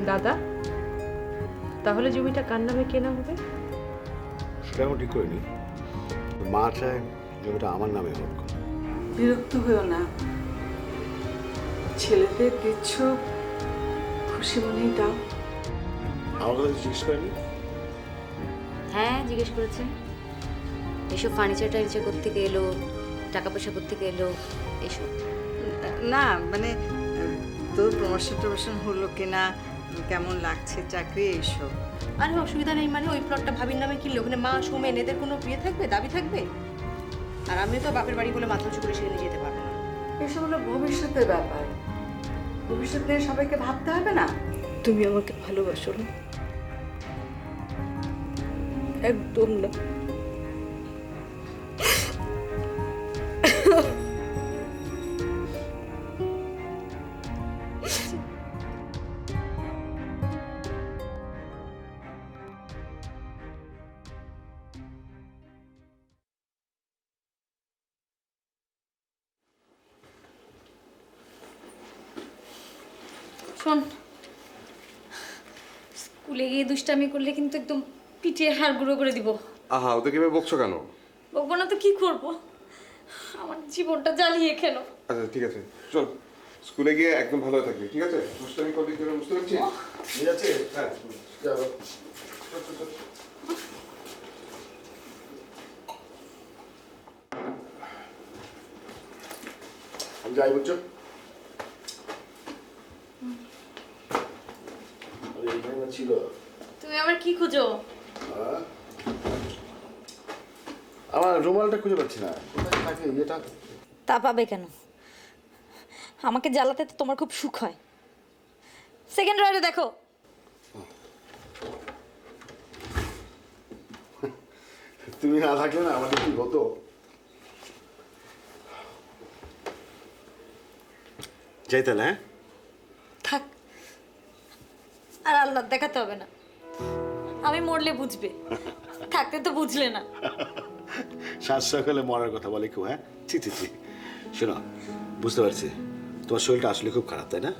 দাদা, তাহলে জমিটা কার নামে কেনা হবে? সেটা আমি ঠিক করিনি। মা চায় জমিটা আমার নামে হোক। বিরক্ত হয়েও না, ছেলেদের দিচ্ছ, খুশি মনেই দাও। আমার কথা জিজ্ঞেস করেনি? হ্যাঁ, জিজ্ঞেস করেছে। এসব ফার্নিচার টার্নিচার কোত্থেকে এলো, টাকা পয়সা কোত্থেকে এলো, এসব। না মানে তোর প্রমোশন হলো কিনা, কেমন লাগছে চাকরি, এইসব। আরে অসুবিধা নেই, মানে ওই প্লটটা ভাবির নামে কিনলে ওখানে মা সোমেন এদের কোনো বিয়ে থাকবে, দাবি থাকবে? আর আমি তো বাপের বাড়ি বলে মাথা উঁচু করে সেখানে যেতে পারবো না। এসব হলো ভবিষ্যতের ব্যাপার, ভবিষ্যৎ নিয়ে সবাইকে ভাবতে হবে না। তুমি আমাকে ভালোবাসো না? একদম না। শোন, স্কুলে গিয়ে দুষ্টামি করলে কিন্তু একদম পিটিয়ে হাড় গুঁড়ো করে দিব। আহা, ওদেরকে এভাবে বকছো কেন? বকবো না তো কি করব? আমার জীবনটা জ্বালিয়ে খেলো। আচ্ছা ঠিক আছে, চল স্কুলে গিয়ে একদম ভালো থাকবি, ঠিক আছে? দুষ্টামি করবি কি বুঝতে পারছিস? ঠিক আছে, হ্যাঁ চলো। চল, চল, চল। আমি যাই বলছো? ছিল তুমি আবার কি খুঁজো? আমার রুমালটা খুঁজে পাচ্ছি না, কোথায় থাকে এটা? তা পাবে কেন? আমাকে জ্বালাতে তো তোমার খুব সুখ হয়। সেকেন্ড রাইডে দেখো। তুমি না থাকলে না আমাদের কি হতো? যাই তাহলে, হ্যাঁ? থাক, আর আল্লাহ দেখাতে হবে না। আমি মরলে বুঝবে, থাকতে তো বুঝলে না। সাত সকালে মরার কথা বলে কেউ, হ্যাঁ? ছি ছি ছি। শোনো, বুঝতে পারছি তোমার শরীরটা আসলে খুব খারাপ, তাই না?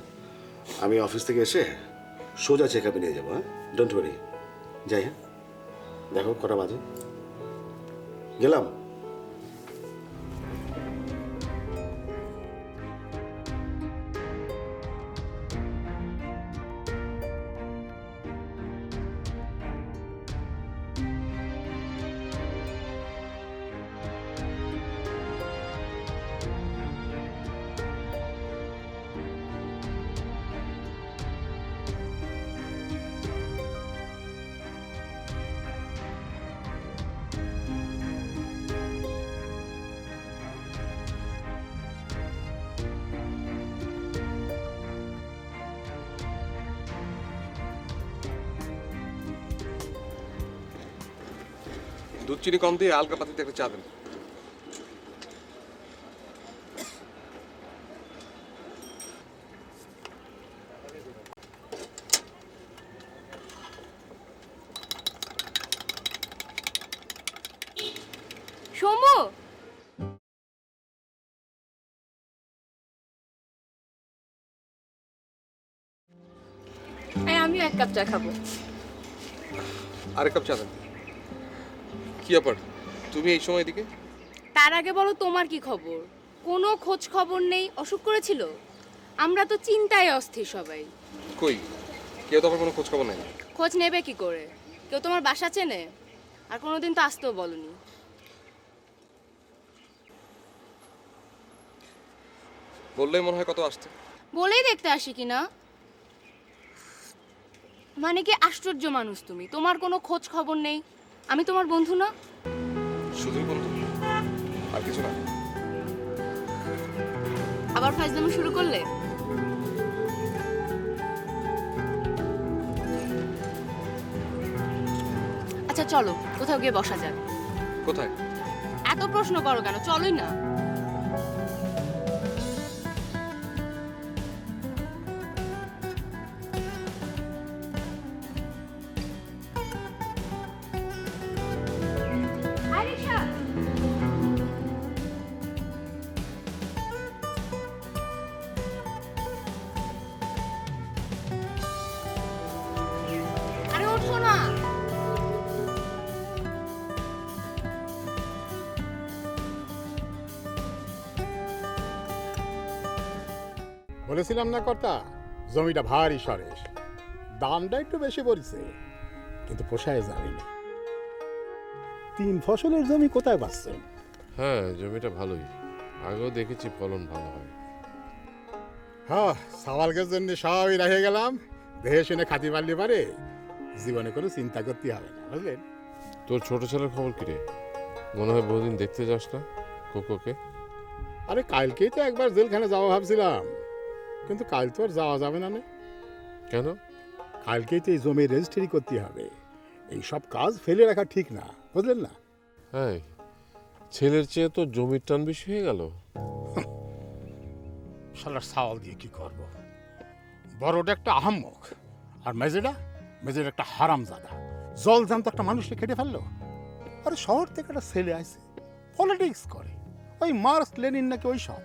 আমি অফিস থেকে এসে সোজা চেক আপে নিয়ে যাবো, হ্যাঁ? Don't worry. যাই, হ্যাঁ? দেখো কটা বাজে, গেলাম। দুধ চিনি কম দিয়ে আলগা পাতিতে একটা চা দেন। সোমু, আমিও এক কাপ চা খাবো। আরেক কাপ চা দেন। কি ব্যাপার, তুমি এই সময় এদিকে? তার আগে বলো তোমার কি খবর? কোনো খোঁজ খবর নেই, অসুখ করেছিল? আমরা তো চিন্তায় অস্থির সবাই। কই, কেউ তো আমার কোনো খোঁজ খবর নাই। খোঁজ নেবে কি করে? কেউ তোমার বাসা চেনে? আর কোনোদিন তো আসতেও বলনি। বললেই মনে হয় কত আসতে। বলেই দেখতে আসি কি না? মানে কি আশ্চর্য মানুষ তুমি, তোমার কোনো খোঁজ খবর নেই। আমি তোমার বন্ধু না? শুধুই বন্ধু, আর কিছু না। আবার ফাজলামি শুরু করলে? আচ্ছা চলো কোথাও গিয়ে বসা যাক। কোথায়? এত প্রশ্ন করো কেন, চলোই না। বলেছিলাম না কর্তা, জমিটা ভারী সরেস, দামটা একটু বেশি পড়ছে, কিন্তু পোষায় যাবেনি। 3 ফসলের জমি কোথায় পাচ্ছেন? হ্যাঁ, জমিটা ভালোই, আগেও দেখেছি ফলন ভালো হয়। হ্যাঁ, সওয়ালকের জন্য সবই রেখে গেলাম, দেখে শুনে খাতি পারলে পারে, জীবনে কোনো চিন্তা করতে হবে না, বুঝলেন? তোর ছোট ছেলের খবর কি রে? মনে হয় বহুদিন দেখতে যাস না কোকোকে। আরে কালকেই তো একবার জেলখানে যাওয়া ভাবছিলাম, কিন্তু কাল তো আর যাওয়া যাবে না। কেন? কালকেই তো এই জমি রেজিস্ট্রি করতে হবে, এই সব কাজ ফেলে রাখা ঠিক না, বুঝলেন না? হ্যাঁ, ছেলের চেয়ে তো জমির টান বেশি হয়ে গেল। শালার সাওয়াল দিয়ে কি করব? বড়টা একটা আহাম্মক, আর মেজের একটা হারামজাদা, জল জান্ত একটা মানুষকে কেটে ফেললো। আরে শহর থেকে একটা ছেলে আসে, পলিটিক্স করে, ওই মার্কস লেনিন নাকি ওই সব,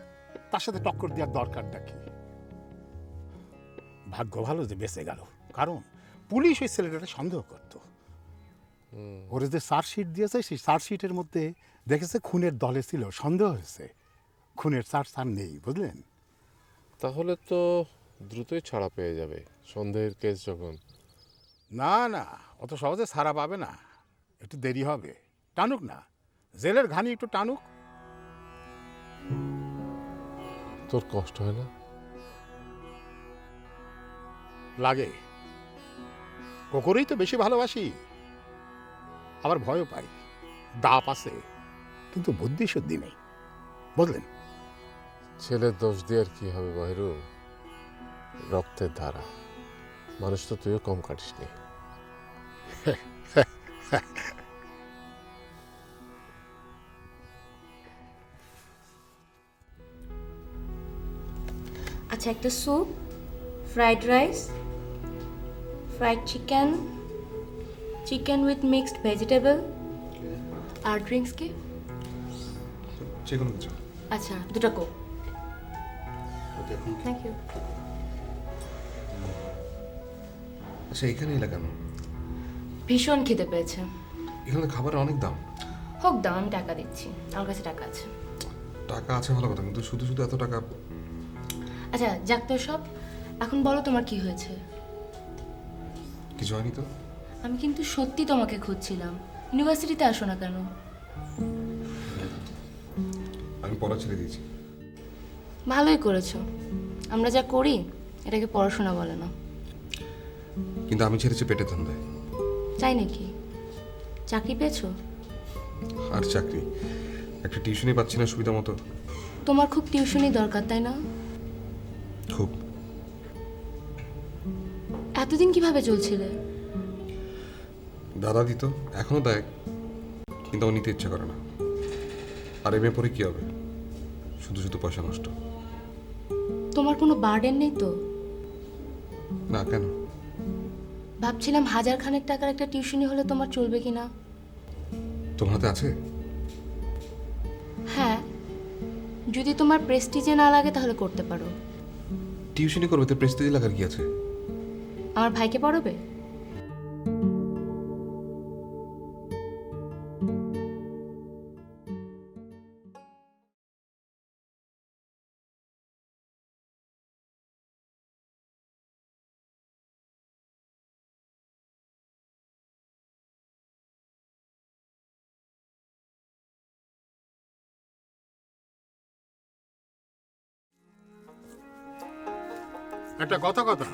তার সাথে টক্কর দেওয়ার দরকারটা কি? ভাগ্য ভালো যে বেঁচে গেল, কারণ পুলিশ ওই ছেলেটাকে সন্দেহ করত। ওরে যে চার্জশিট দিয়েছে, সেই চার্জশিটের মধ্যে দেখেছে খুনের দলে ছিল, সন্দেহ হয়েছে। খুনের চার্জ আর নেই, বুঝলেন? তাহলে তো দ্রুতই ছাড়া পেয়ে যাবে, সন্দেহের কেস যখন। না না, অত সহজে ছাড়া পাবে না, একটু দেরি হবে। টানুক না, জেলের ঘানি একটু টানুক। তোর কষ্ট হয় না? লাগে, কোকরেই তো বেশি ভালোবাসি, আবার ভয়ও পাই। দাপ আছে, কিন্তু বুদ্ধি শুদ্ধি নেই, বুঝলেন? ছেলের দোষ দিয়ে আর কি হবে বাহিরু, রক্তের ধারা, মানুষ তো তুইও কম কাটিস নি। আচ্ছা, একটা soup, fried rice, fried chicken, chicken with mixed vegetable, আর ড্রিঙ্কস কি? যে কোনো কিছু। আচ্ছা, 2টা কোক। Thank you. আচ্ছা, এখানে এলা কেন? ভীষণ খিদে পেয়েছে। এখানে খাবারের অনেক দাম। হোক দাম, আমি টাকা দিচ্ছি, আমার কাছে টাকা আছে। টাকা আছে ভালো কথা, কিন্তু শুধু শুধু এত টাকা। আচ্ছা যাক তো সব, এখন বলো তোমার কি হয়েছে? কিছু হয়নি তো? আমি কিন্তু সত্যি তোমাকে খুঁজছিলাম, ইউনিভার্সিটিতে আসো না কেন? আমি পড়া ছেড়ে দিয়েছি। ভালোই করেছো, আমরা যা করি এটাকে পড়াশোনা বলে না। কিন্তু আমি ছেড়েছি পেটে ধান্দায়। তাই নাকি? চাকরি পেয়েছো? আর চাকরি, একটা টিউশনই পাচ্ছি না সুবিধা মতো। তোমার খুব টিউশনি দরকার, তাই না? খুব। এতদিন কিভাবে চলছিলে? দাদা দিত, এখনো দেয়, কিন্তু আমার নিতে ইচ্ছা করে না। আর এমএ পরে কি হবে? শুধু শুধু পয়সা নষ্ট। তোমার কোনো বার্ডেন নেই তো? না, কেন? ভাবছিলাম 1000 খানেক টাকার একটা টিউশনি হলে তোমার চলবে কিনা। তোমার হাতে আছে? হ্যাঁ, যদি তোমার প্রেস্টিজে না লাগে তাহলে করতে পারো। টিউশনই করবে তো প্রেস্টিজ লাগার কি আছে? আমার ভাইকে পড়াবে? একটা কথা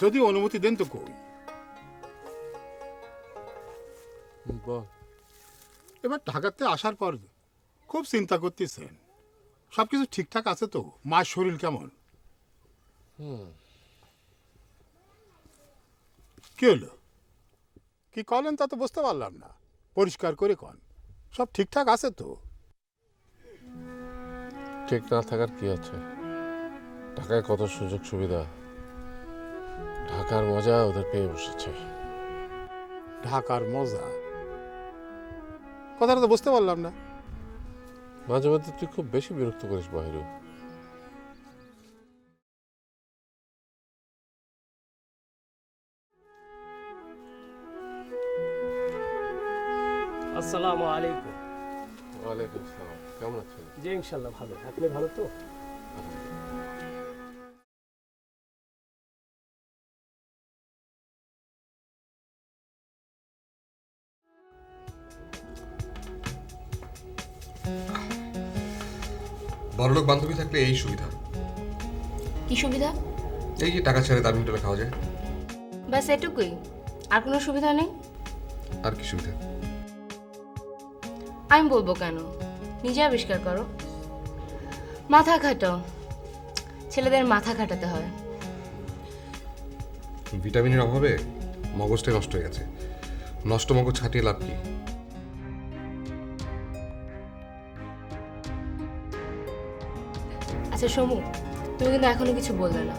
যদি অনুমতি দেন তো কই। বল। এবার ঢাকাতে আসার পর খুব চিন্তা করতেছেন, সবকিছু ঠিকঠাক আছে তো? মায়ের শরীর কেমন? কি হলো, কি কলেন তা তো বুঝতে পারলাম না, পরিষ্কার করে কন, সব ঠিকঠাক আছে তো? ঠিক না থাকার কি আছে, ঢাকায় কত সুযোগ সুবিধা, ঢাকার মজা ওদের পেয়ে বসেছে। ঢাকার মজা কথাটা তো বুঝতে পারলাম না। মাঝে মধ্যে তুই খুব বেশি বিরক্ত করিস বাহিরু। আসসালামু আলাইকুম। ওয়ালাইকুম আসসালাম, কেমন আছেন? জি ইনশাল্লাহ ভালো, আপনি ভালো তো? বড়লোক বান্ধবী থাকলে এই সুবিধা। কি সুবিধা? এই যে টাকা ছেড়ে দামি হোটেলে খাওয়া যায়। ব্যাস এটুকুই, আর কোনো সুবিধা নেই? আর কি সুবিধা? আমি বলবো কেন, নিজে আবিষ্কার করো। মাথা খাটো, ছেলেদের মাথা খাটাতে হয়। ভিটামিনের অভাবে মগজটাই নষ্ট হয়ে গেছে। নষ্ট মগজ ছাটিয়ে লাভ কি? আচ্ছা সমু, তুমি কিন্তু এখনো কিছু বললে না।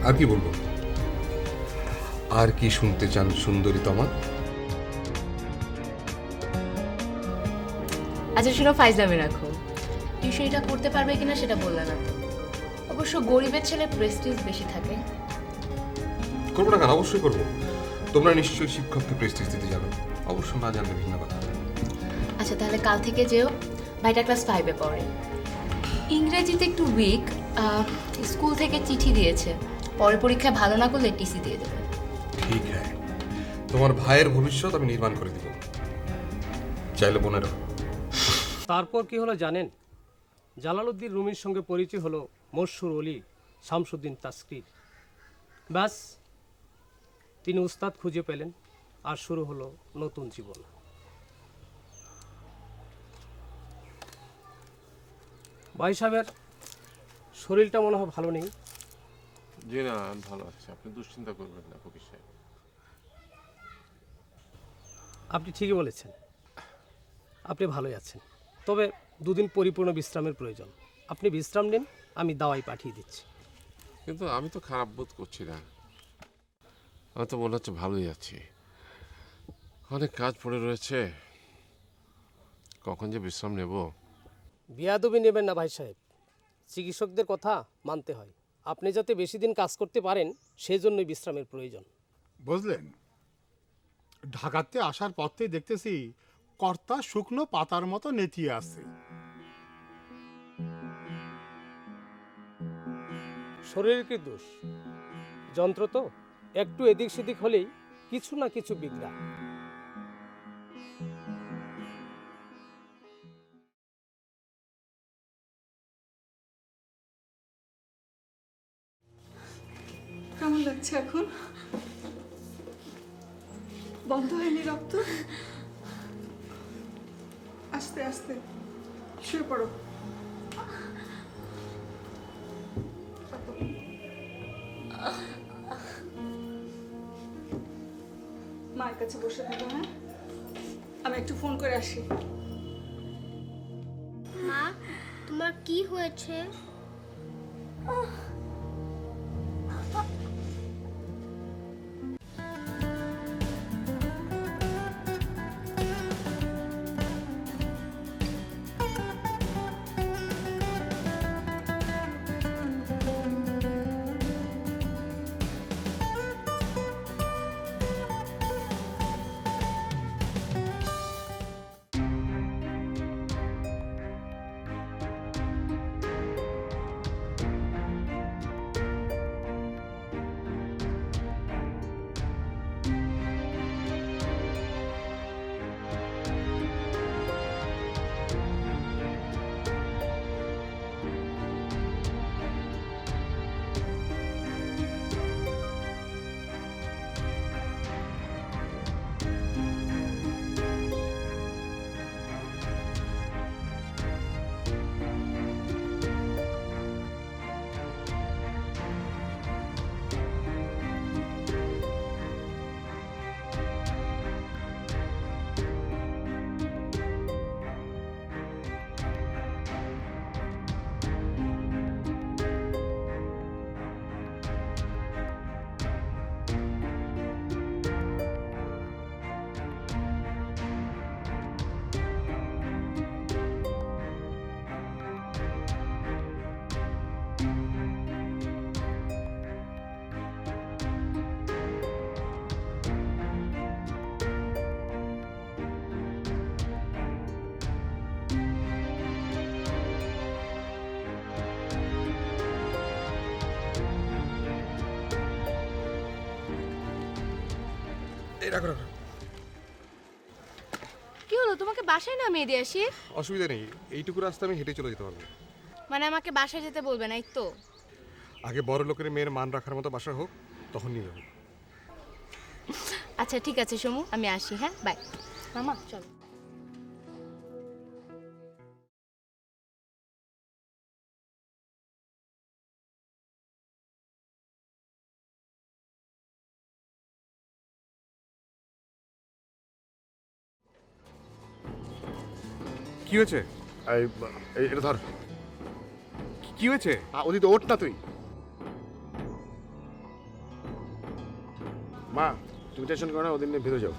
আর কি বলবো? আর কি শুনতে চান সুন্দরী তমা? আচ্ছা শোনো, ফাইজলামি রাখো। টিউশনিটা করতে পারবে কিনা সেটা বললে না তো। অবশ্য গরিবের ছেলে প্রেস্টিজ বেশি থাকে। করবো না কেন? অবশ্যই করবো। তোমরা নিশ্চয়ই শিক্ষককে প্রেস্টিজ দিতে জানো, অবশ্য না জানলে ভিন্ন কথা। আচ্ছা তাহলে কাল থেকে যেও, ভাইটা ক্লাস 5-এ পড়ে। ইংরেজিতে একটু উইক, স্কুল থেকে চিঠি দিয়েছে, পরের পরীক্ষায় ভালো না করলে টিসি দিয়ে দেবে। ঠিক হ্যাঁ, তোমার ভাইয়ের ভবিষ্যৎ আমি নির্মাণ করে দিব, চাইলে বোনেরও। তারপর কি হলো জানেন? জালালউদ্দিন রুমির সঙ্গে পরিচয় হলো মশহুর অলি শামসুদ্দিন তাসকির। ব্যাস, তিনি উস্তাদ খুঁজে পেলেন আর শুরু হলো নতুন জীবন। ভাই সাহেবের শরীরটা মনে হয় ভালো নেই। জি না, আমি ভালো আছি, আপনি দুশ্চিন্তা করবেন না ফকির সাহেব। আপনি ঠিকই বলেছেন, আপনি ভালোই আছেন, তবে দুদিন পরিপূর্ণ বিশ্রামের প্রয়োজন। আপনি বিশ্রাম নিন, আমি দাওয়াই পাঠিয়ে দিচ্ছি। কিন্তু আমি তো খারাপ বোধ করছি না, আমি তো মনে হচ্ছে ভালোই আছি। অনেক কাজ পড়ে রয়েছে, কখন যে বিশ্রাম নেব। বিয়াদবি নেবেন না ভাই সাহেব, চিকিৎসকদের কথা মানতে হয়। আপনি যাতে বেশি দিন কাজ করতে পারেন সেই জন্যই বিশ্রামের প্রয়োজন। বুঝলেন, ঢাকাতে আসার পথেই দেখতেছি কর্তা শুকনো পাতার মতো নেতিয়ে আছে। শরীরের কি দোষ? যন্ত্র তো একটু এদিক সেদিক হলেই কিছু না কিছু বিগড়া। কেমন লাগছে এখন? বন্ধ হয়নি রক্ত? আস্তে আস্তে শুয়ে পড়ো। মায়ের কাছে বসে থাকো, হ্যাঁ? আমি একটু ফোন করে আসি। মা, তোমার কি হয়েছে? এই রাখো রাখো। কি তোমাকে বাসায় নামিয়ে দিয়ে আসি। অসুবিধা নেই, এইটুকু রাস্তা আমি হেঁটে চলে যেতে পারবো। মানে আমাকে বাসায় যেতে বলবে না, এই তো? আগে বড় লোকের মেয়ের মান রাখার মতো বাসা হোক, তখন নিয়ে যাবো। আচ্ছা ঠিক আছে সমু, আমি আসি। হ্যাঁ, বাই। মামা চলো। কি হয়েছে? এটা ধর। কি হয়েছে? ওদি তো ওঠ না তুই। মা তুমি টেনশন করো না, ওদিন নিয়ে ভিতরে যাও।